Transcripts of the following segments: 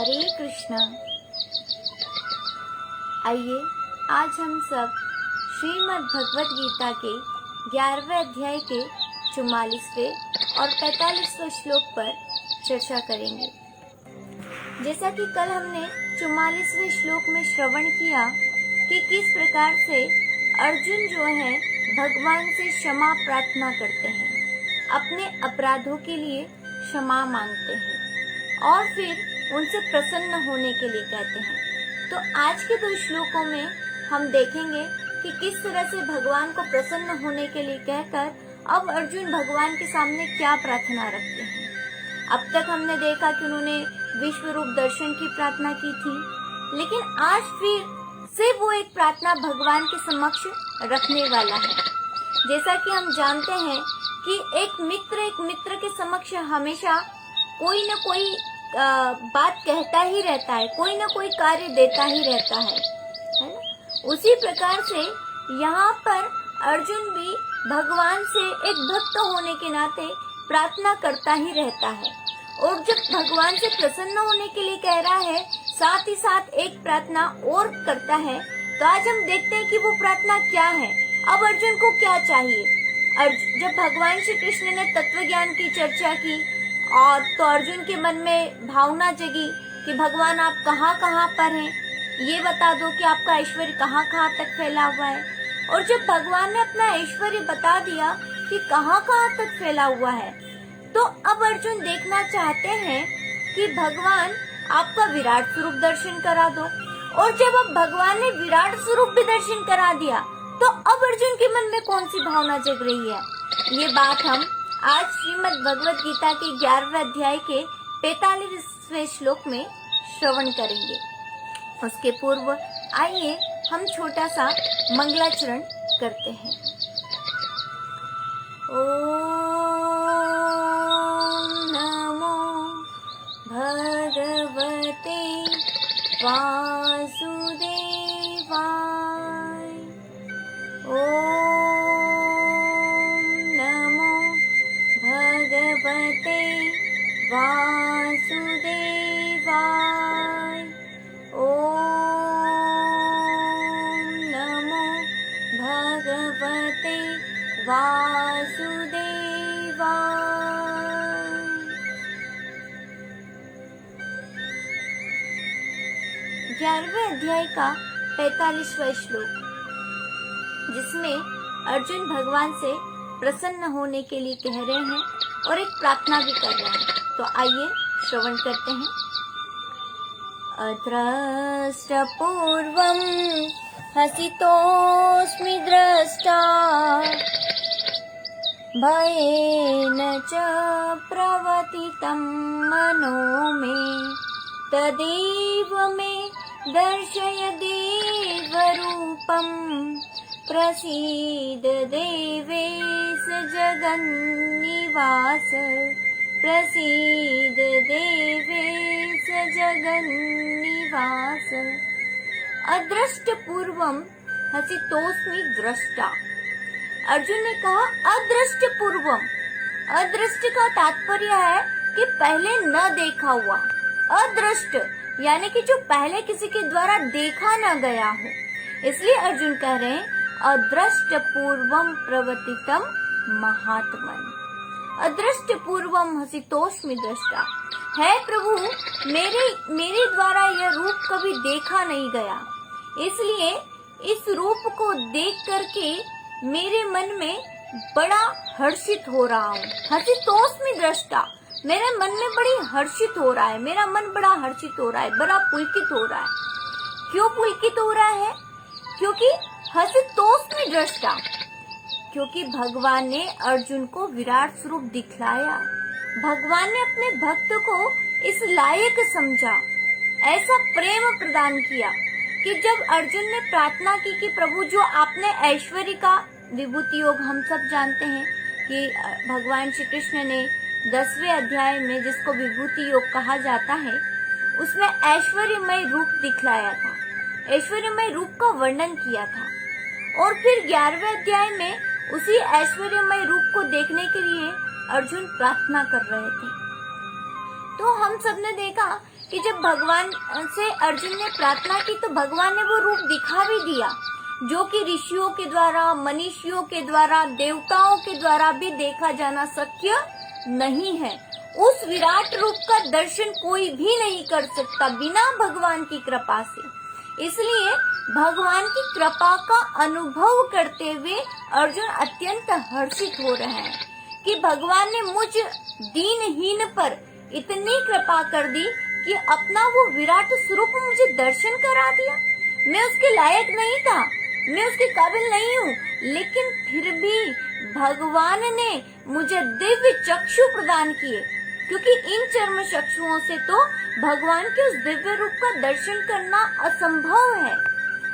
हरे कृष्णा। आइए आज हम सब श्रीमद् भगवत गीता के 11वें अध्याय के 44वें और 45वें श्लोक पर चर्चा करेंगे। जैसा कि कल हमने 44वें श्लोक में श्रवण किया कि किस प्रकार से अर्जुन जो है भगवान से क्षमा प्रार्थना करते हैं, अपने अपराधों के लिए क्षमा मांगते हैं और फिर उनसे प्रसन्न होने के लिए कहते हैं। तो आज के 2 श्लोकों में हम देखेंगे कि किस तरह से भगवान को प्रसन्न होने के लिए कहकर अब अर्जुन भगवान के सामने क्या प्रार्थना रखते हैं। अब तक हमने देखा कि उन्होंने विश्व रूप दर्शन की प्रार्थना की थी, लेकिन आज फिर से वो एक प्रार्थना भगवान के समक्ष रखने वाला है। जैसा कि हम जानते हैं कि एक मित्र के समक्ष हमेशा कोई न कोई बात कहता ही रहता है, कोई न कोई कार्य देता ही रहता है ना। उसी प्रकार से यहाँ पर अर्जुन भी भगवान से एक भक्त होने के नाते प्रार्थना करता ही रहता है और जब भगवान से प्रसन्न होने के लिए कह रहा है, साथ ही साथ एक प्रार्थना और करता है। तो आज हम देखते हैं कि वो प्रार्थना क्या है, अब अर्जुन को क्या चाहिए। जब भगवान श्री कृष्ण ने तत्व ज्ञान की चर्चा की और तो अर्जुन के मन में भावना जगी कि भगवान आप कहाँ कहाँ पर हैं, ये बता दो कि आपका ऐश्वर्य कहाँ कहाँ तक फैला हुआ है। और जब भगवान ने अपना ऐश्वर्य बता दिया कि कहाँ कहाँ तक फैला हुआ है, तो अब अर्जुन देखना चाहते हैं कि भगवान आपका विराट स्वरूप दर्शन करा दो। और जब अब भगवान ने विराट स्वरूप भी दर्शन करा दिया, तो अब अर्जुन के मन में कौन सी भावना जग रही है, ये बात हम आज श्रीमद् भगवत गीता के 11वें अध्याय के 45वें श्लोक में श्रवण करेंगे। उसके पूर्व आइए हम छोटा सा मंगलाचरण करते हैं। ओम नमो भगवते वासुदेवाय। ओम नमो भगवते वासुदेवाय। ओम नमो भगवते वासुदेवाय। 11वें अध्याय का 45वां श्लोक, जिसमें अर्जुन भगवान से प्रसन्न होने के लिए कह रहे हैं और एक प्रार्थना भी कर रहे हैं। तो आइए श्रवण करते हैं। अदृष्टपूर्वं हसितोऽस्मि दृष्टा, भयेन च प्रवर्तितं मनो मे, तदेव मे दर्शय देवरूपं, प्रसीद देवेश जगन्निवास, प्रसीद देवेश जगन्निवास। अदृष्ट पूर्वम हसितोस्मि दृष्टा। अर्जुन ने कहा अदृष्ट पूर्वम। अदृष्ट का तात्पर्य है कि पहले न देखा हुआ। अदृष्ट यानी कि जो पहले किसी के द्वारा देखा न गया हो, इसलिए अर्जुन कह रहे हैं अदृष्ट पूर्वम प्रवर्तितम महात्मन। अदृष्ट पूर्वम हसितोस्मि दृष्टा है प्रभु, मेरे द्वारा यह रूप कभी देखा नहीं गया, इसलिए इस रूप को देख करके मेरे मन में बड़ा हर्षित हो रहा हूँ। हसितोस्मि दृष्टा, मेरे मन में बड़ी हर्षित हो रहा है, मेरा मन बड़ा हर्षित हो रहा है, बड़ा पुलकित हो रहा है। क्यों पुलकित हो रहा है? क्योंकि हसितोस्मि दृष्टा, क्योंकि भगवान ने अर्जुन को विराट स्वरूप दिखलाया। भगवान ने अपने भक्त को इस लायक समझा, ऐसा प्रेम प्रदान किया कि जब अर्जुन ने प्रार्थना की कि प्रभु जो आपने ऐश्वर्य का विभूति योग, हम सब जानते हैं कि भगवान श्री कृष्ण ने 10वें अध्याय में जिसको विभूति योग कहा जाता है, उसमें ऐश्वर्यमय रूप दिखलाया था, ऐश्वर्यमय रूप का वर्णन किया था। और फिर 11वें अध्याय में उसी ऐश्वर्यमय रूप को देखने के लिए अर्जुन प्रार्थना कर रहे थे। तो हम सब ने देखा कि जब भगवान से अर्जुन ने प्रार्थना की तो भगवान ने वो रूप दिखा भी दिया, जो कि ऋषियों के द्वारा, मनीषियों के द्वारा, देवताओं के द्वारा भी देखा जाना शक्य नहीं है। उस विराट रूप का दर्शन कोई भी नहीं कर सकता बिना भगवान की कृपा से। इसलिए भगवान की कृपा का अनुभव करते हुए अर्जुन अत्यंत हर्षित हो रहे हैं कि भगवान ने मुझ दीनहीन पर इतनी कृपा कर दी कि अपना वो विराट स्वरूप मुझे दर्शन करा दिया। मैं उसके लायक नहीं था, मैं उसके काबिल नहीं हूँ, लेकिन फिर भी भगवान ने मुझे दिव्य चक्षु प्रदान किए, क्योंकि इन चर्म चक्षुओं से तो भगवान के उस दिव्य रूप का दर्शन करना असंभव है,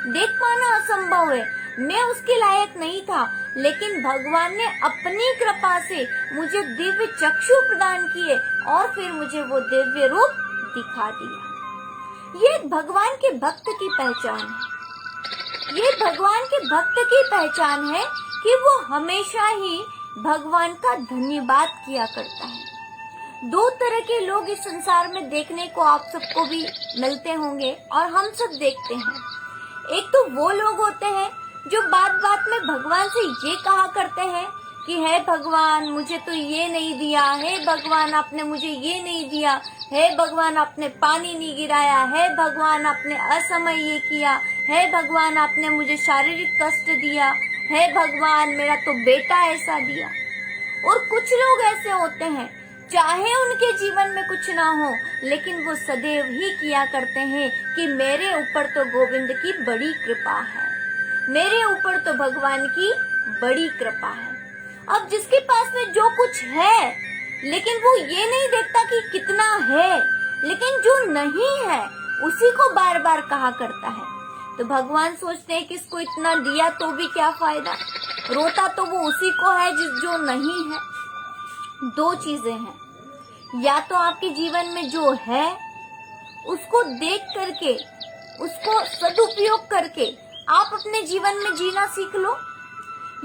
देख पाना असंभव है। मैं उसके लायक नहीं था, लेकिन भगवान ने अपनी कृपा से मुझे दिव्य चक्षु प्रदान किए और फिर मुझे वो दिव्य रूप दिखा दिया। ये भगवान के भक्त की पहचान है। ये भगवान के भक्त की पहचान है कि वो हमेशा ही भगवान का धन्यवाद किया करता है। दो तरह के लोग इस संसार में देखने को आप सबको भी मिलते होंगे और हम सब देखते हैं। एक तो वो लोग होते हैं जो बात बात में भगवान से ये कहा करते हैं कि हे भगवान मुझे तो ये नहीं दिया, हे भगवान आपने मुझे ये नहीं दिया, हे भगवान आपने पानी नहीं गिराया, हे भगवान आपने असमय ये किया, हे भगवान आपने मुझे शारीरिक कष्ट दिया, हे भगवान मेरा तो बेटा ऐसा दिया। और कुछ लोग ऐसे होते हैं चाहे उनके जीवन में कुछ ना हो, लेकिन वो सदैव ही किया करते हैं कि मेरे ऊपर तो गोविंद की बड़ी कृपा है, मेरे ऊपर तो भगवान की बड़ी कृपा है। अब जिसके पास में जो कुछ है, लेकिन वो ये नहीं देखता कि कितना है, लेकिन जो नहीं है उसी को बार बार कहा करता है, तो भगवान सोचते हैं कि इसको इतना दिया तो भी क्या फायदा, रोता तो वो उसी को है जो नहीं है। दो चीजें हैं, या तो आपके जीवन में जो है उसको देख करके, उसको सदुपयोग करके आप अपने जीवन में जीना सीख लो,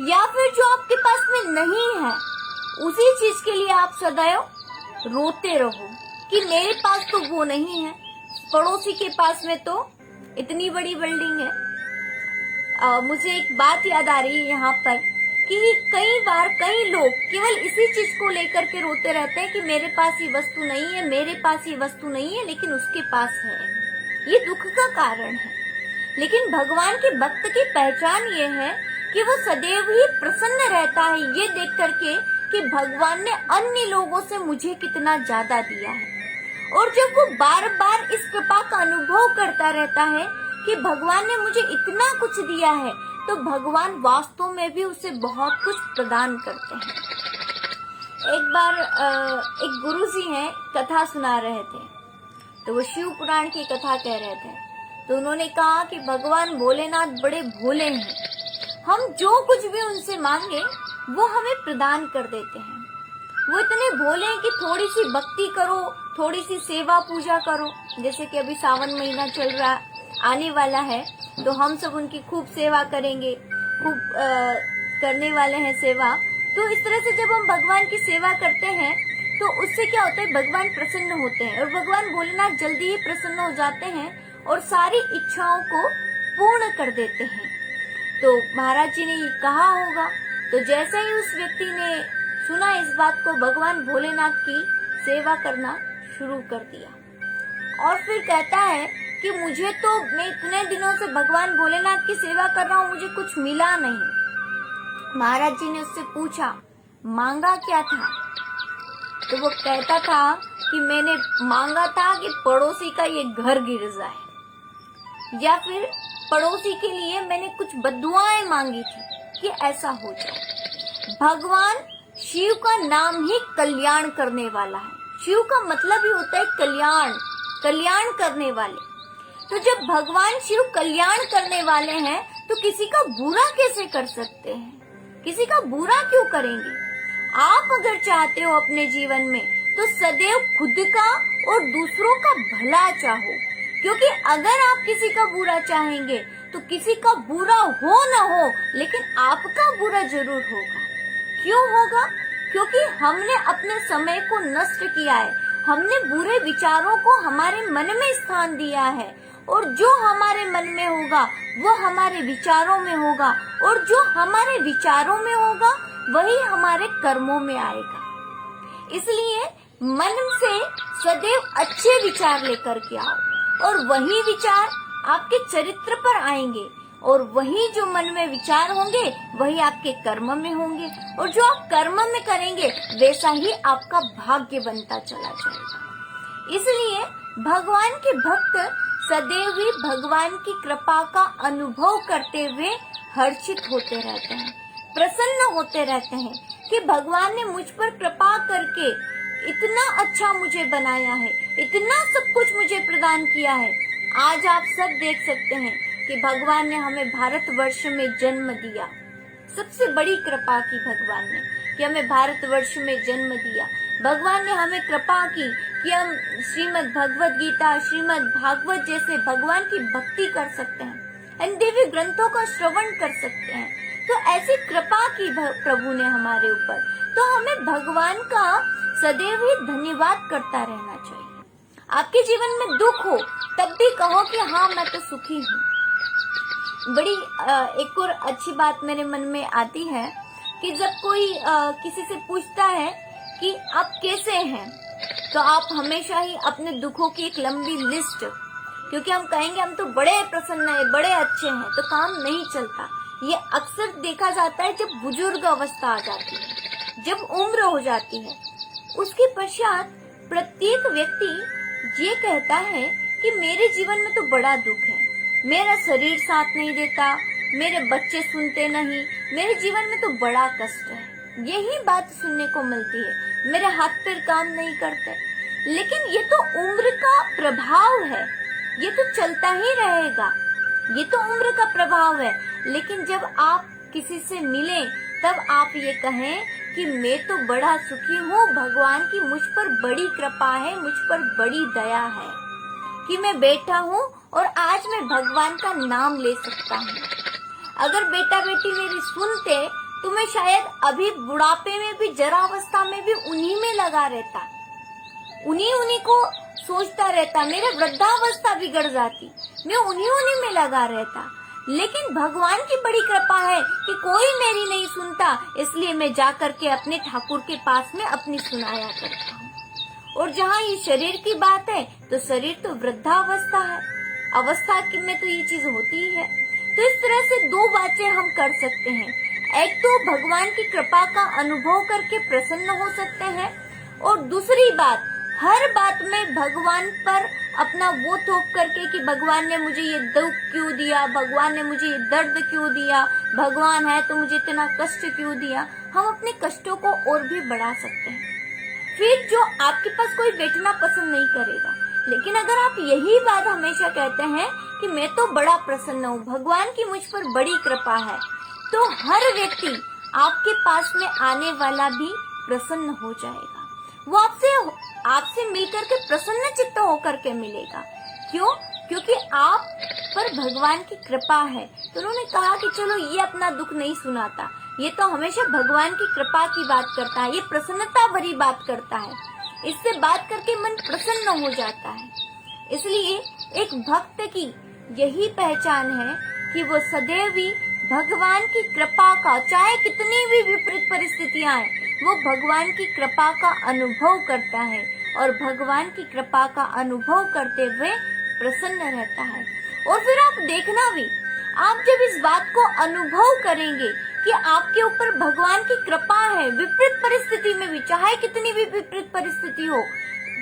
या फिर जो आपके पास में नहीं है उसी चीज के लिए आप सदैव रोते रहो कि मेरे पास तो वो नहीं है, पड़ोसी के पास में तो इतनी बड़ी बिल्डिंग है। मुझे एक बात याद आ रही है यहाँ पर कि कई बार कई लोग केवल इसी चीज को लेकर के रोते रहते हैं कि मेरे पास ये वस्तु नहीं है, मेरे पास ये वस्तु नहीं है, लेकिन उसके पास है। ये दुख का कारण है। लेकिन भगवान के भक्त की पहचान ये है कि वो सदैव ही प्रसन्न रहता है ये देख करके कि भगवान ने अन्य लोगों से मुझे कितना ज्यादा दिया है। और जब वो बार बार इस कृपा का अनुभव करता रहता है कि भगवान ने मुझे इतना कुछ दिया है, तो भगवान वास्तव में भी उसे बहुत कुछ प्रदान करते हैं। एक बार एक गुरुजी हैं कथा सुना रहे थे, तो वो शिव पुराण की कथा कह रहे थे। तो उन्होंने कहा कि भगवान भोलेनाथ बड़े भोले हैं, हम जो कुछ भी उनसे मांगे वो हमें प्रदान कर देते हैं। वो इतने भोले हैं कि थोड़ी सी भक्ति करो, थोड़ी सी सेवा पूजा करो, जैसे कि अभी सावन महीना चल रहा आने वाला है, तो हम सब उनकी खूब सेवा करेंगे, खूब करने वाले हैं सेवा। तो इस तरह से जब हम भगवान की सेवा करते हैं तो उससे क्या होता है, भगवान प्रसन्न होते हैं और भगवान भोलेनाथ जल्दी ही प्रसन्न हो जाते हैं और सारी इच्छाओं को पूर्ण कर देते हैं। तो महाराज जी ने ये कहा होगा, तो जैसे ही उस व्यक्ति ने सुना इस बात को, भगवान भोलेनाथ की सेवा करना शुरू कर दिया और फिर कहता है कि मुझे तो, मैं इतने दिनों से भगवान भोलेनाथ की सेवा कर रहा हूँ, मुझे कुछ मिला नहीं। महाराज जी ने उससे पूछा मांगा क्या था, तो वो कहता था कि मैंने मांगा था कि पड़ोसी का ये घर गिर जाए, या फिर पड़ोसी के लिए मैंने कुछ बद्दुआएं मांगी थी कि ऐसा हो जाए। भगवान शिव का नाम ही कल्याण करने वाला है। शिव का मतलब ही होता है कल्याण, कल्याण करने वाले। तो जब भगवान शिव कल्याण करने वाले हैं तो किसी का बुरा कैसे कर सकते हैं, किसी का बुरा क्यों करेंगे। आप अगर चाहते हो अपने जीवन में तो सदैव खुद का और दूसरों का भला चाहो, क्योंकि अगर आप किसी का बुरा चाहेंगे तो किसी का बुरा हो न हो, लेकिन आपका बुरा जरूर होगा। क्यों होगा? क्योंकि हमने अपने समय को नष्ट किया है, हमने बुरे विचारों को हमारे मन में स्थान दिया है, और जो हमारे मन में होगा वो हमारे विचारों में होगा, और जो हमारे विचारों में होगा वही हमारे कर्मों में आएगा। इसलिए मन से सदैव अच्छे विचार लेकर के आओ, और वही विचार आपके चरित्र पर आएंगे, और वही जो मन में विचार होंगे वही आपके कर्म में होंगे, और जो आप कर्म में करेंगे वैसा ही आपका भाग्य बनता चला जाएगा। इसलिए भगवान के भक्त सदैव ही भगवान की कृपा का अनुभव करते हुए हर्षित होते रहते हैं, प्रसन्न होते रहते हैं कि भगवान ने मुझ पर कृपा करके इतना अच्छा मुझे बनाया है, इतना सब कुछ मुझे प्रदान किया है। आज आप सब देख सकते हैं कि भगवान ने हमें भारतवर्ष में जन्म दिया। सबसे बड़ी कृपा की भगवान ने कि हमें भारतवर्ष में जन्म दिया। भगवान ने हमें कृपा की कि हम श्रीमद् भगवद गीता, श्रीमद् भागवत जैसे भगवान की भक्ति कर सकते हैं, इन देवी ग्रंथों का श्रवण कर सकते हैं। तो ऐसी कृपा की प्रभु ने हमारे ऊपर, तो हमें भगवान का सदैव ही धन्यवाद करता रहना चाहिए। आपके जीवन में दुख हो तब भी कहो कि हाँ मैं तो सुखी हूँ। बड़ी एक और अच्छी बात मेरे मन में आती है कि जब कोई किसी से पूछता है कि आप कैसे हैं, तो आप हमेशा ही अपने दुखों की एक लंबी लिस्ट, क्योंकि हम कहेंगे हम तो बड़े प्रसन्न हैं, बड़े अच्छे हैं, तो काम नहीं चलता। ये अक्सर देखा जाता है जब बुजुर्ग अवस्था आ जाती है, जब उम्र हो जाती है। उसके पश्चात प्रत्येक व्यक्ति ये कहता है कि मेरे जीवन में तो बड़ा दुख है, मेरा शरीर साथ नहीं देता, मेरे बच्चे सुनते नहीं, मेरे जीवन में तो बड़ा कष्ट है। यही बात सुनने को मिलती है, मेरे हाथ पैर काम नहीं करते। लेकिन ये तो उम्र का प्रभाव है, ये तो चलता ही रहेगा, ये तो उम्र का प्रभाव है। लेकिन जब आप किसी से मिले तब आप ये कहें कि मैं तो बड़ा सुखी हूँ, भगवान की मुझ पर बड़ी कृपा है, मुझ पर बड़ी दया है कि मैं बैठा हूँ और आज मैं भगवान का नाम ले सकता हूँ। अगर बेटा बेटी मेरी सुनते तो मैं शायद अभी बुढ़ापे में भी, जरावस्था में भी उन्हीं में लगा रहता, उन्हीं को सोचता रहता, मेरे वृद्धावस्था बिगड़ जाती, मैं उन्हीं में लगा रहता। लेकिन भगवान की बड़ी कृपा है कि कोई मेरी नहीं सुनता, इसलिए मैं जाकर के अपने ठाकुर के पास में अपनी सुनाया करता हूँ। और जहाँ ये शरीर की बात है तो शरीर तो वृद्धावस्था है, अवस्था में तो ये चीज होती ही है। तो इस तरह से दो बातें हम कर सकते हैं, एक तो भगवान की कृपा का अनुभव करके प्रसन्न हो सकते हैं, और दूसरी बात हर बात में भगवान पर अपना वो थोप करके कि भगवान ने मुझे ये दुख क्यों दिया, भगवान ने मुझे ये दर्द क्यों दिया, भगवान है तो मुझे इतना कष्ट क्यों दिया, हम अपने कष्टों को और भी बढ़ा सकते हैं। फिर जो आपके पास कोई बैठना पसंद नहीं करेगा। लेकिन अगर आप यही बात हमेशा कहते हैं कि मैं तो बड़ा प्रसन्न हूँ, भगवान की मुझ पर बड़ी कृपा है, तो हर व्यक्ति आपके पास में आने वाला भी प्रसन्न हो जाएगा। वो आपसे मिलकर के प्रसन्न चित्त होकर के मिलेगा। क्यों? क्योंकि आप पर भगवान की कृपा है। तो उन्होंने कहा कि चलो ये अपना दुख नहीं सुनाता, ये तो हमेशा भगवान की कृपा की बात करता है, ये प्रसन्नता भरी बात करता है, इससे बात करके मन प्रसन्न हो जाता है। इसलिए एक भक्त की यही पहचान है कि वो सदैव ही भगवान की कृपा का, चाहे कितनी भी विपरीत परिस्थितियां आए, वो भगवान की कृपा का अनुभव करता है, और भगवान की कृपा का अनुभव करते हुए प्रसन्न रहता है। और फिर आप देखना भी, आप जब इस बात को अनुभव करेंगे कि आपके ऊपर भगवान की कृपा है, विपरीत परिस्थिति में भी, चाहे कितनी भी विपरीत परिस्थिति हो,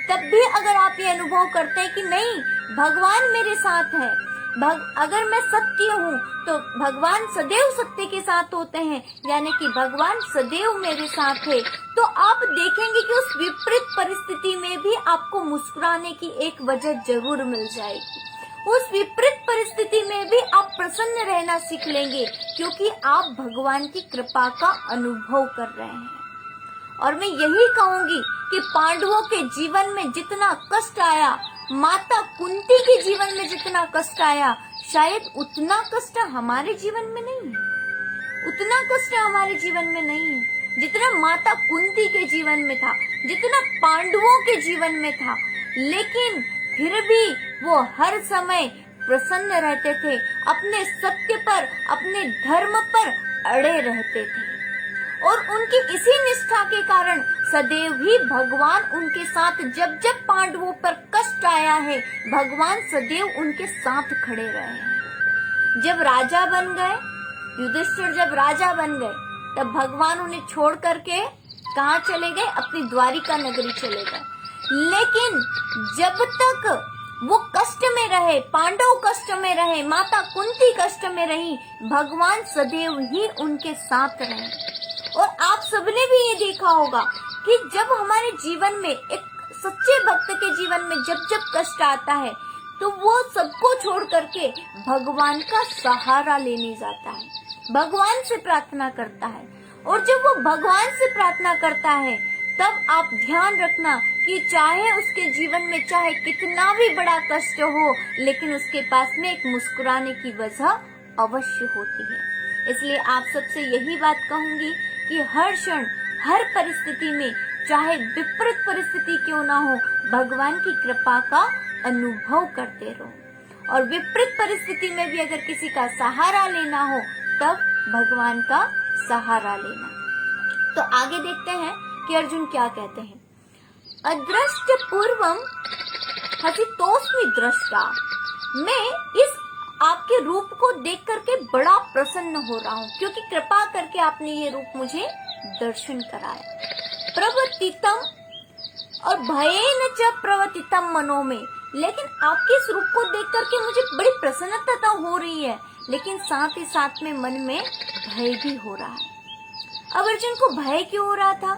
तब भी अगर आप ये अनुभव करते हैं कि नहीं, भगवान मेरे साथ है, अगर मैं सत्य हूँ तो भगवान सदैव सत्य के साथ होते हैं, यानी कि भगवान सदैव मेरे साथ है, तो आप देखेंगे कि उस विपरीत परिस्थिति में भी आपको मुस्कुराने की एक वजह जरूर मिल जाएगी। उस विपरीत परिस्थिति में भी आप प्रसन्न रहना सीख लेंगे, क्योंकि आप भगवान की कृपा का अनुभव कर रहे हैं। और मैं यही कहूंगी कि पांडवों के जीवन में जितना कष्ट आया, माता कुंती के जीवन में जितना कष्ट आया, शायद उतना कष्ट हमारे जीवन में नहीं है, उतना कष्ट हमारे जीवन में नहीं है जितना माता कुंती के जीवन में था। जितना पांडवों के जीवन में था, लेकिन फिर भी वो हर समय प्रसन्न रहते थे, अपने सत्य पर, अपने धर्म पर अड़े रहते थे। और उनकी इसी निष्ठा के कारण सदैव ही भगवान उनके साथ, जब जब पांडवों पर कष्ट आया है, भगवान सदैव उनके साथ खड़े रहे हैं। जब राजा बन गए, युधिष्ठिर जब राजा बन गए, तब भगवान उन्हें छोड़ करके कहाँ चले गए? अपनी द्वारिका नगरी चले गए। लेकिन जब तक वो कष्ट में रहे, पांडव कष्ट में रहे, माता कुंती कष्ट में रही, भगवान सदैव ही उनके साथ रहे। और आप सबने भी ये देखा होगा कि जब हमारे जीवन में, एक सच्चे भक्त के जीवन में जब जब कष्ट आता है, तो वो सबको छोड़ करके भगवान का सहारा लेने जाता है, भगवान से प्रार्थना करता है। और जब वो भगवान से प्रार्थना करता है, तब आप ध्यान रखना कि चाहे उसके जीवन में चाहे कितना भी बड़ा कष्ट हो, लेकिन उसके पास में एक मुस्कुराने की वजह अवश्य होती है। इसलिए आप सबसे यही बात कहूंगी कि हर क्षण, हर परिस्थिति में, चाहे विपरीत परिस्थिति क्यों ना हो, भगवान की कृपा का अनुभव करते रहो। और विपरीत परिस्थिति में भी अगर किसी का सहारा लेना हो, तब भगवान का सहारा लेना। तो आगे देखते हैं कि अर्जुन क्या कहते हैं। अदृष्ट पूर्वम हसितोस्मि दृष्टा। मैं इस आपके रूप को देख करके बड़ा प्रसन्न हो रहा हूँ, क्योंकि कृपा करके आपने ये रूप मुझे दर्शन कराया। प्रवर्तितम और भयेन च प्रवर्तितम मनो में। लेकिन आपके इस रूप को देख करके मुझे बड़ी प्रसन्नता तो हो रही है, लेकिन साथ ही साथ में मन में भय भी हो रहा है। अब अर्जुन को भय क्यों हो रहा था?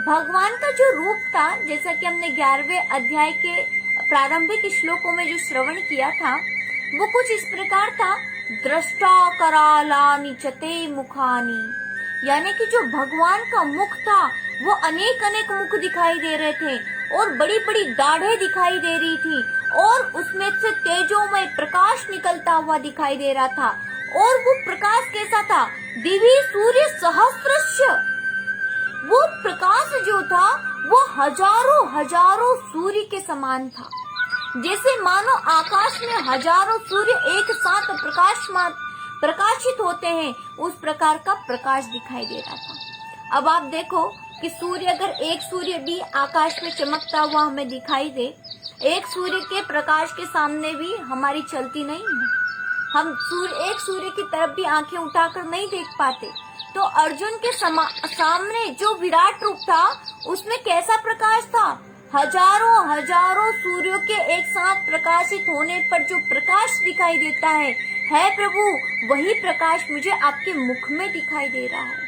भगवान का जो रूप था, जैसा कि हमने 11वें अध्याय के प्रारंभिक श्लोकों में जो श्रवण किया था, वो कुछ इस प्रकार था। दृष्टा करालानि चते मुखानी, यानी कि जो भगवान का मुख था, वो अनेक अनेक मुख दिखाई दे रहे थे, और बड़ी बड़ी दाढ़ें दिखाई दे रही थी, और उसमें से तेजोमय प्रकाश निकलता हुआ दिखाई दे रहा था। और वो प्रकाश कैसा था? दिव्य सूर्य सहस्रस्य। वो प्रकाश जो था, वो हजारों हजारों सूर्य के समान था। जैसे मानो आकाश में हजारों सूर्य एक साथ प्रकाशित होते हैं, उस प्रकार का प्रकाश दिखाई दे रहा था। अब आप देखो कि सूर्य, अगर एक सूर्य भी आकाश में चमकता हुआ हमें दिखाई दे, एक सूर्य के प्रकाश के सामने भी हमारी चलती नहीं है। हम एक सूर्य की तरफ भी आंखें उठाकर नहीं देख पाते। तो अर्जुन के सामने जो विराट रूप था, उसमें कैसा प्रकाश था? हजारों हजारों सूर्यों के एक साथ प्रकाशित होने पर जो प्रकाश दिखाई देता है प्रभु, वही प्रकाश मुझे आपके मुख में दिखाई दे रहा है।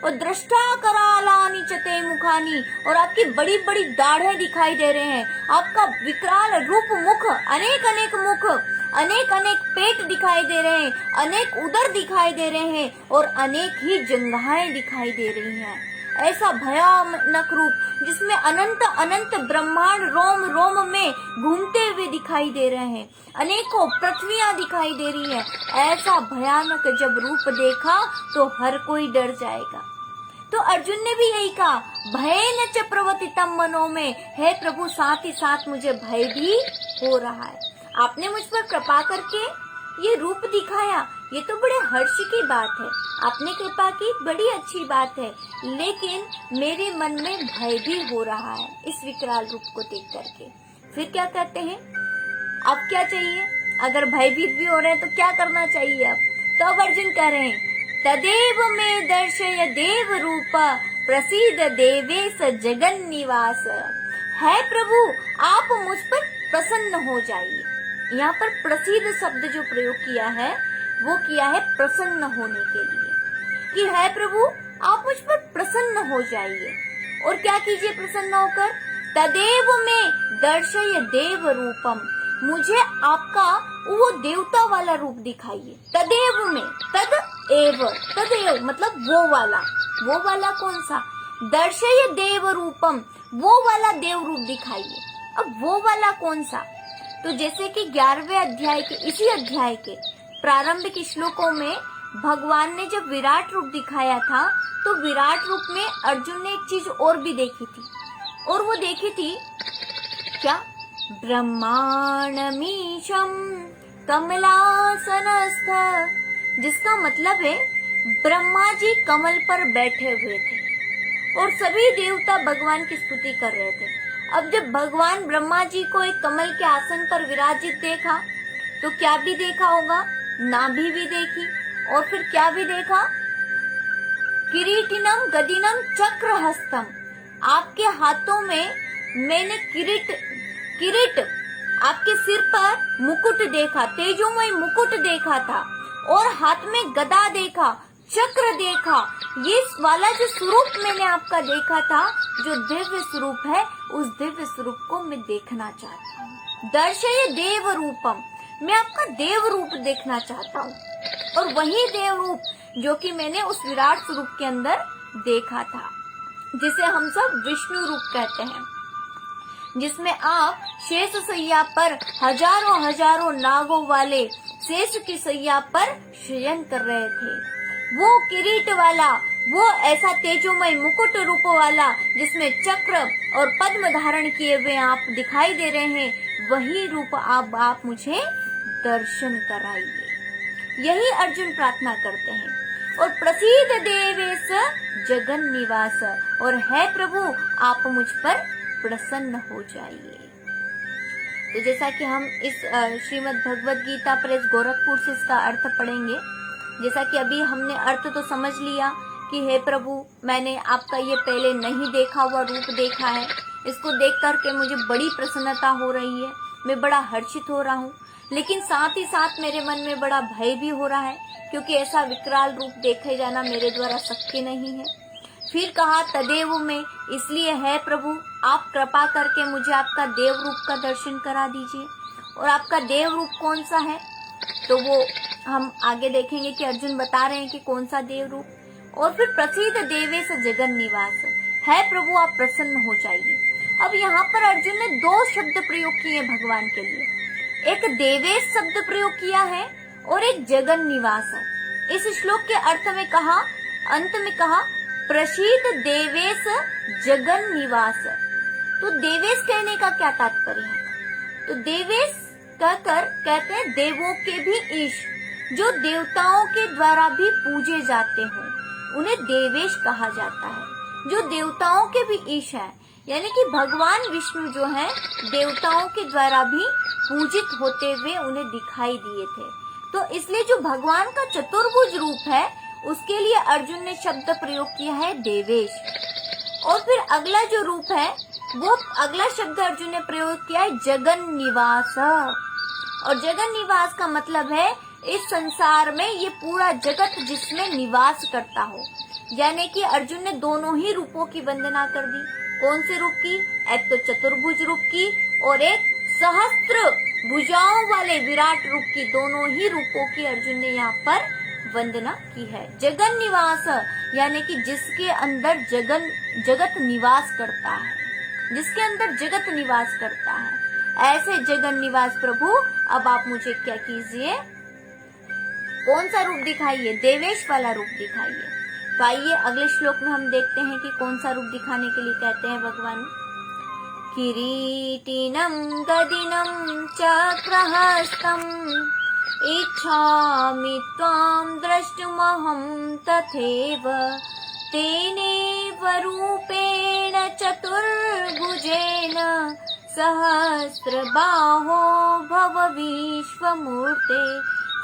और दृष्टा करालानि चते मुखानी, और आपकी बड़ी बड़ी दाढ़ें दिखाई दे रहे हैं। आपका विकराल रूप मुख, अनेक अनेक मुख, अनेक अनेक पेट दिखाई दे रहे हैं, अनेक उदर दिखाई दे रहे हैं, और अनेक ही जंघाएं दिखाई दे रही हैं। ऐसा भयानक रूप जिसमें अनंत अनंत ब्रह्मांड रोम रोम में घूमते हुए दिखाई दे रहे हैं, अनेकों पृथ्वियां दिखाई दे रही है। ऐसा भयानक जब रूप देखा तो हर कोई डर जाएगा। तो अर्जुन ने भी यही कहा, भयेन च प्रवर्तितम मनो में, हे प्रभु साथ ही साथ मुझे भय भी हो रहा है। आपने मुझ पर कृपा करके ये रूप दिखाया, ये तो बड़े हर्ष की बात है, आपने कृपा की, बड़ी अच्छी बात है, लेकिन मेरे मन में भय भी हो रहा है इस विकराल रूप को देख करके। फिर क्या कहते हैं? अब क्या चाहिए? अगर भयभीत भी हो रहे हैं तो क्या करना चाहिए अब? तो अब अर्जुन कह रहे हैं, तदेव में दर्शय देव रूप प्रसीद देवेश जगन निवास। है प्रभु, आप मुझ पर प्रसन्न हो जाइए। यहाँ पर प्रसीद शब्द जो प्रयोग किया है, वो किया है प्रसन्न होने के लिए, कि है प्रभु आप मुझ पर प्रसन्न हो जाइए। और क्या कीजिए प्रसन्न होकर? तदेव में दर्शय देव रूपम, मुझे आपका वो देवता वाला रूप दिखाइए। तदेव में, तदेव मतलब वो वाला कौन सा? दर्शय देव रूपम, वो वाला देव रूप दिखाइए। अब वो वाला कौन सा? तो जैसे कि 11वें अध्याय के, इसी अध्याय के प्रारंभिक श्लोकों में भगवान ने जब विराट रूप दिखाया था तो विराट रूप में अर्जुन ने एक चीज और भी देखी थी, और वो देखी थी क्या? ब्रह्मांडमीशम कमलासनस्थ, जिसका मतलब है ब्रह्मा जी कमल पर बैठे हुए थे और सभी देवता भगवान की स्तुति कर रहे थे। अब जब भगवान ब्रह्मा जी को एक कमल के आसन पर विराजित देखा तो क्या भी देखा होगा? नाभि भी देखी, और फिर क्या भी देखा? किरीटिनम गदिनम चक्रहस्तम, आपके हाथों में मैंने किरीट आपके सिर पर मुकुट देखा, तेजोमय मुकुट देखा था, और हाथ में गदा देखा, चक्र देखा। ये वाला जो स्वरूप मैंने आपका देखा था, जो दिव्य स्वरूप है, उस दिव्य स्वरूप को मैं देखना चाहता हूँ। दर्शय देव रूपम, मैं आपका देव रूप देखना चाहता हूँ, और वही देव रूप जो कि मैंने उस विराट स्वरूप के अंदर देखा था, जिसे हम सब विष्णु रूप कहते हैं, जिसमें आप शेष सैया पर हजारों हजारों नागों वाले शेष की सैया पर शयन कर रहे थे। वो किरीट वाला, वो ऐसा तेजोमय मुकुट रूप वाला जिसमें चक्र और पद्म धारण किए हुए आप दिखाई दे रहे हैं, वही रूप आप मुझे दर्शन कराइए। यही अर्जुन प्रार्थना करते हैं। और प्रसीद देवेश जगन निवास, और है प्रभु आप मुझ पर प्रसन्न हो जाइए। तो जैसा कि हम इस श्रीमद् भगवद गीता पर इस गोरखपुर से इसका अर्थ पढ़ेंगे। जैसा कि अभी हमने अर्थ तो समझ लिया कि हे प्रभु, मैंने आपका ये पहले नहीं देखा हुआ रूप देखा है, इसको देख करके मुझे बड़ी प्रसन्नता हो रही है, मैं बड़ा हर्षित हो रहा हूँ, लेकिन साथ ही साथ मेरे मन में बड़ा भय भी हो रहा है, क्योंकि ऐसा विकराल रूप देखे जाना मेरे द्वारा शक्य नहीं है। फिर कहा तदेव में, इसलिए है प्रभु आप कृपा करके मुझे आपका देव रूप का दर्शन करा दीजिए। और आपका देव रूप कौन सा है, तो वो हम आगे देखेंगे कि अर्जुन बता रहे हैं कि कौन सा देव रूप। और फिर प्रसिद्ध देवेश जगन निवास, है प्रभु आप प्रसन्न हो जाइए। अब यहाँ पर अर्जुन ने दो शब्द प्रयोग किए भगवान के लिए, एक देवेश शब्द प्रयोग किया है और एक जगन निवास है। इस श्लोक के अर्थ में कहा, अंत में कहा प्रसिद्ध देवेश जगन निवास। तो देवेश कहने का क्या तात्पर्य है? तो देवेश कहकर कहते हैं देवों के भी ईश, जो देवताओं के द्वारा भी पूजे जाते हो उन्हें देवेश कहा जाता है, जो देवताओं के भी ईश है, यानी कि भगवान विष्णु जो है देवताओं के द्वारा भी पूजित होते हुए उन्हें दिखाई दिए थे। तो इसलिए जो भगवान का चतुर्भुज रूप है उसके लिए अर्जुन ने शब्द प्रयोग किया है देवेश। और फिर अगला जो रूप है वो अगला शब्द अर्जुन ने प्रयोग किया है जगन निवास। और जगन निवास का मतलब है इस संसार में ये पूरा जगत जिसमें निवास करता हो, यानी कि अर्जुन ने दोनों ही रूपों की वंदना कर दी। कौन से रूप की? एक तो चतुर्भुज रूप की और एक सहस्त्र भुजाओं वाले विराट रूप की, दोनों ही रूपों की अर्जुन ने यहाँ पर वंदना की है। जगन निवास यानी कि जिसके अंदर जगत निवास करता है, जिसके अंदर जगत निवास करता है, ऐसे जगन निवास प्रभु अब आप मुझे क्या कीजिए, कौन सा रूप दिखाइए? देवेश वाला रूप दिखाइए। तो आइए अगले श्लोक में हम देखते हैं कि कौन सा रूप दिखाने के लिए कहते हैं भगवान। किरीटिनम गदिनम चक्रहस्तम इच्छामि त्वां द्रष्टुमहं तथैव तेनैव रूपेण चतुर्भुजेन सहस्रबाहो भव विश्वमूर्ते,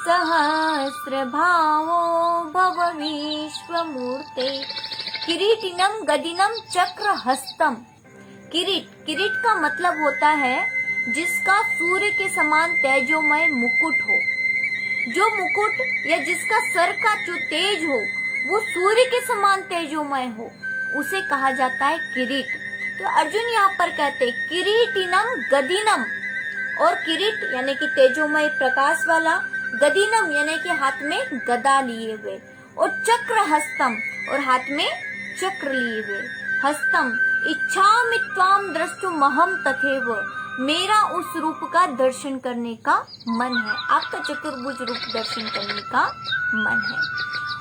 सहस्रभावो भव विश्वमूर्ते। किरीटिनम गदिनम चक्रहस्तम। किरीट का मतलब होता है जिसका सूर्य के समान तेजोमय मुकुट हो। जो मुकुट या जिसका सर का जो तेज हो वो सूर्य के समान तेजोमय हो, उसे कहा जाता है किरीट। तो अर्जुन यहाँ पर कहते किरीटिनम गदिनम, और किरीट यानी कि तेजोमय प्रकाश वाला, गदिनम यानी कि हाथ में गदा लिए हुए, और चक्र हस्तम और हाथ में चक्र लिए हुए। हस्तम इच्छामि त्वां द्रष्टुमहं तथैव, मेरा उस रूप का दर्शन करने का मन है, आपका चतुर्भुज रूप दर्शन करने का मन है।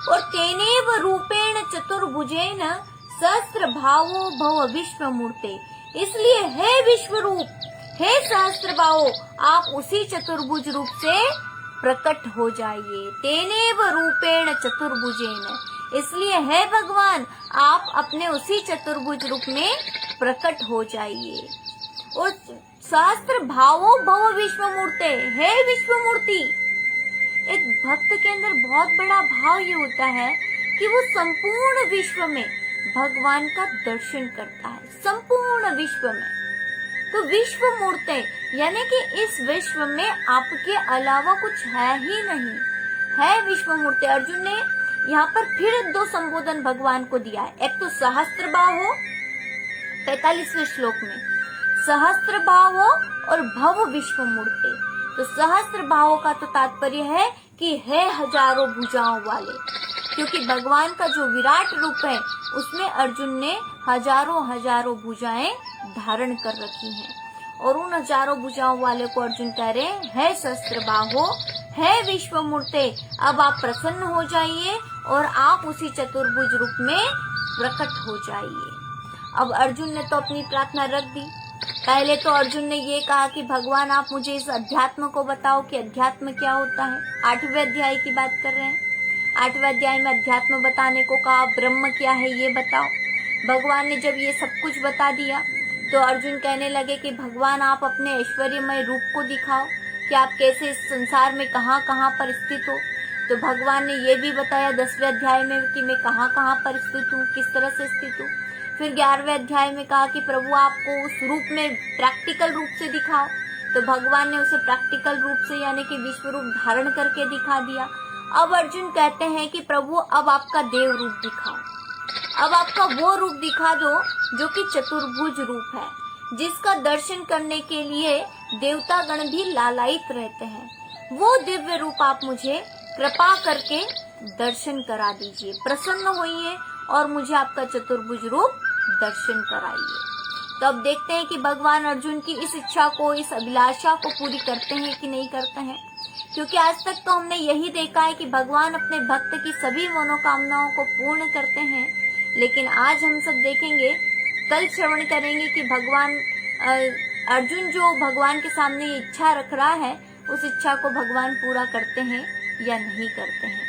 और तेनेव रूपेण चतुर्भुजेन सहस्त्र भावो भव विश्व मूर्ते, इसलिए हे विश्व रूप, हे सहस्त्र भावो, आप उसी चतुर्भुज रूप से प्रकट हो जाइए। तेनेव रूपेण चतुर्भुजेन, इसलिए हे भगवान, आप अपने उसी चतुर्भुज रूप में प्रकट हो जाइए। और सहस्त्र भावो भव विश्व मूर्ते, हे विश्व मूर्ति, एक भक्त के अंदर बहुत बड़ा भाव ये होता है कि वो संपूर्ण विश्व में भगवान का दर्शन करता है, संपूर्ण विश्व में। तो विश्व मूर्ते यानी कि इस विश्व में आपके अलावा कुछ है ही नहीं, है विश्व मूर्ते। अर्जुन ने यहाँ पर फिर 2 संबोधन भगवान को दिया है, एक तो सहस्त्र बाहो 45वें श्लोक में, सहस्त्र भावो और भव विश्व मूर्ते। तो सहस्त्र भावों का तो तात्पर्य है कि है हजारों भुजाओं वाले, क्योंकि भगवान का जो विराट रूप है उसमें अर्जुन ने हजारों भुजाएं धारण कर रखी हैं। और उन हजारों भुजाओं वाले को अर्जुन कह रहे हैं, है सहस्त्र बाहो, है विश्व मूर्ते, अब आप प्रसन्न हो जाइए और आप उसी चतुर्भुज रूप में प्रकट हो जाइए। अब अर्जुन ने तो अपनी प्रार्थना रख दी। पहले तो अर्जुन ने ये कहा कि भगवान आप मुझे इस अध्यात्म को बताओ कि अध्यात्म क्या होता है। 8वें अध्याय की बात कर रहे हैं। 8वें अध्याय में अध्यात्म बताने को कहा, ब्रह्म क्या है ये बताओ। भगवान ने जब ये सब कुछ बता दिया तो अर्जुन कहने लगे कि भगवान आप अपने ऐश्वर्यमय रूप को दिखाओ कि आप कैसे इस संसार में कहाँ कहाँ पर स्थित हो। तो भगवान ने ये भी बताया 10वें अध्याय में कि मैं कहाँ कहाँ पर स्थित हूँ, किस तरह से स्थित हूँ। फिर 11वें अध्याय में कहा कि प्रभु आपको उस रूप में प्रैक्टिकल रूप से दिखाओ। तो भगवान ने उसे प्रैक्टिकल रूप से यानी कि विश्व रूप धारण करके दिखा दिया। अब अर्जुन कहते हैं कि प्रभु अब आपका देव रूप दिखाओ, अब आपका वो रूप दिखा दो जो कि चतुर्भुज रूप है, जिसका दर्शन करने के लिए देवता गण भी लालायित रहते हैं। वो दिव्य रूप आप मुझे कृपा करके दर्शन करा दीजिए, प्रसन्न होइए और मुझे आपका चतुर्भुज रूप दर्शन कराइए। तो अब देखते हैं कि भगवान अर्जुन की इस इच्छा को, इस अभिलाषा को पूरी करते हैं कि नहीं करते हैं। क्योंकि आज तक तो हमने यही देखा है कि भगवान अपने भक्त की सभी मनोकामनाओं को पूर्ण करते हैं, लेकिन आज हम सब देखेंगे, कल श्रवण करेंगे कि भगवान अर्जुन जो भगवान के सामने ये इच्छा रख रहा है, उस इच्छा को भगवान पूरा करते हैं या नहीं करते हैं।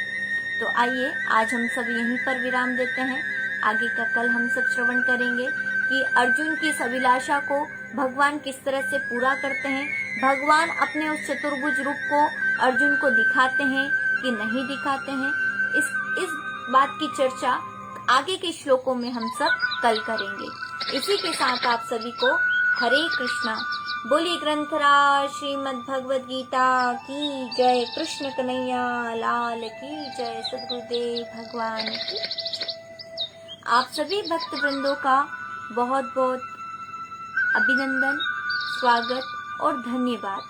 तो आइए आज हम सब यहीं पर विराम देते हैं। आगे का कल हम सब श्रवण करेंगे कि अर्जुन की इस अभिलाषा को भगवान किस तरह से पूरा करते हैं, भगवान अपने उस चतुर्भुज रूप को अर्जुन को दिखाते हैं कि नहीं दिखाते हैं। इस बात की चर्चा आगे के श्लोकों में हम सब कल करेंगे। इसी के साथ आप सभी को हरे कृष्णा। बोली ग्रंथराज श्रीमद् भगवद गीता की जय। कृष्ण कन्हैया लाल की जय। सद्गुरुदेव भगवान की। आप सभी भक्त वृंदों का बहुत बहुत अभिनंदन, स्वागत और धन्यवाद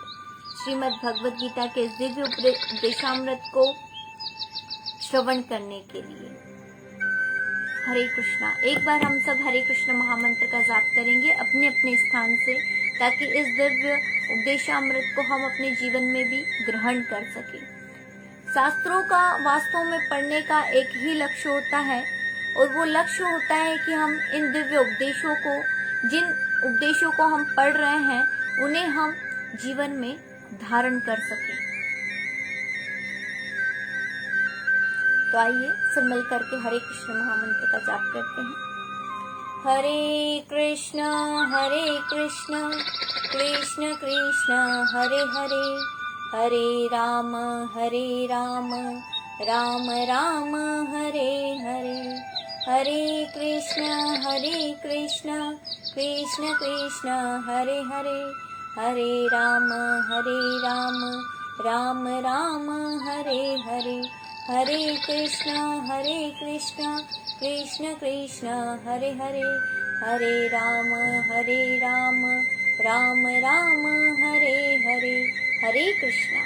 श्रीमद् भगवद गीता के इस दिव्य उपदेशामृत को श्रवण करने के लिए। हरे कृष्णा। एक बार हम सब हरे कृष्ण महामंत्र का जाप करेंगे अपने अपने स्थान से, ताकि इस दिव्य उपदेशामृत को हम अपने जीवन में भी ग्रहण कर सकें। शास्त्रों का वास्तव में पढ़ने का एक ही लक्ष्य होता है, और वो लक्ष्य होता है कि हम इन दिव्य उपदेशों को, जिन उपदेशों को हम पढ़ रहे हैं, उन्हें हम जीवन में धारण कर सकें। तो आइए सब मिल करके हरे कृष्ण महामंत्र का जाप करते हैं। हरे कृष्ण कृष्ण कृष्ण हरे हरे, हरे राम राम राम हरे हरे, हरे कृष्ण कृष्ण कृष्ण हरे हरे, हरे राम राम राम हरे हरे, हरे कृष्ण कृष्ण कृष्ण हरे हरे, हरे राम राम राम हरे हरे, हरे कृष्णा।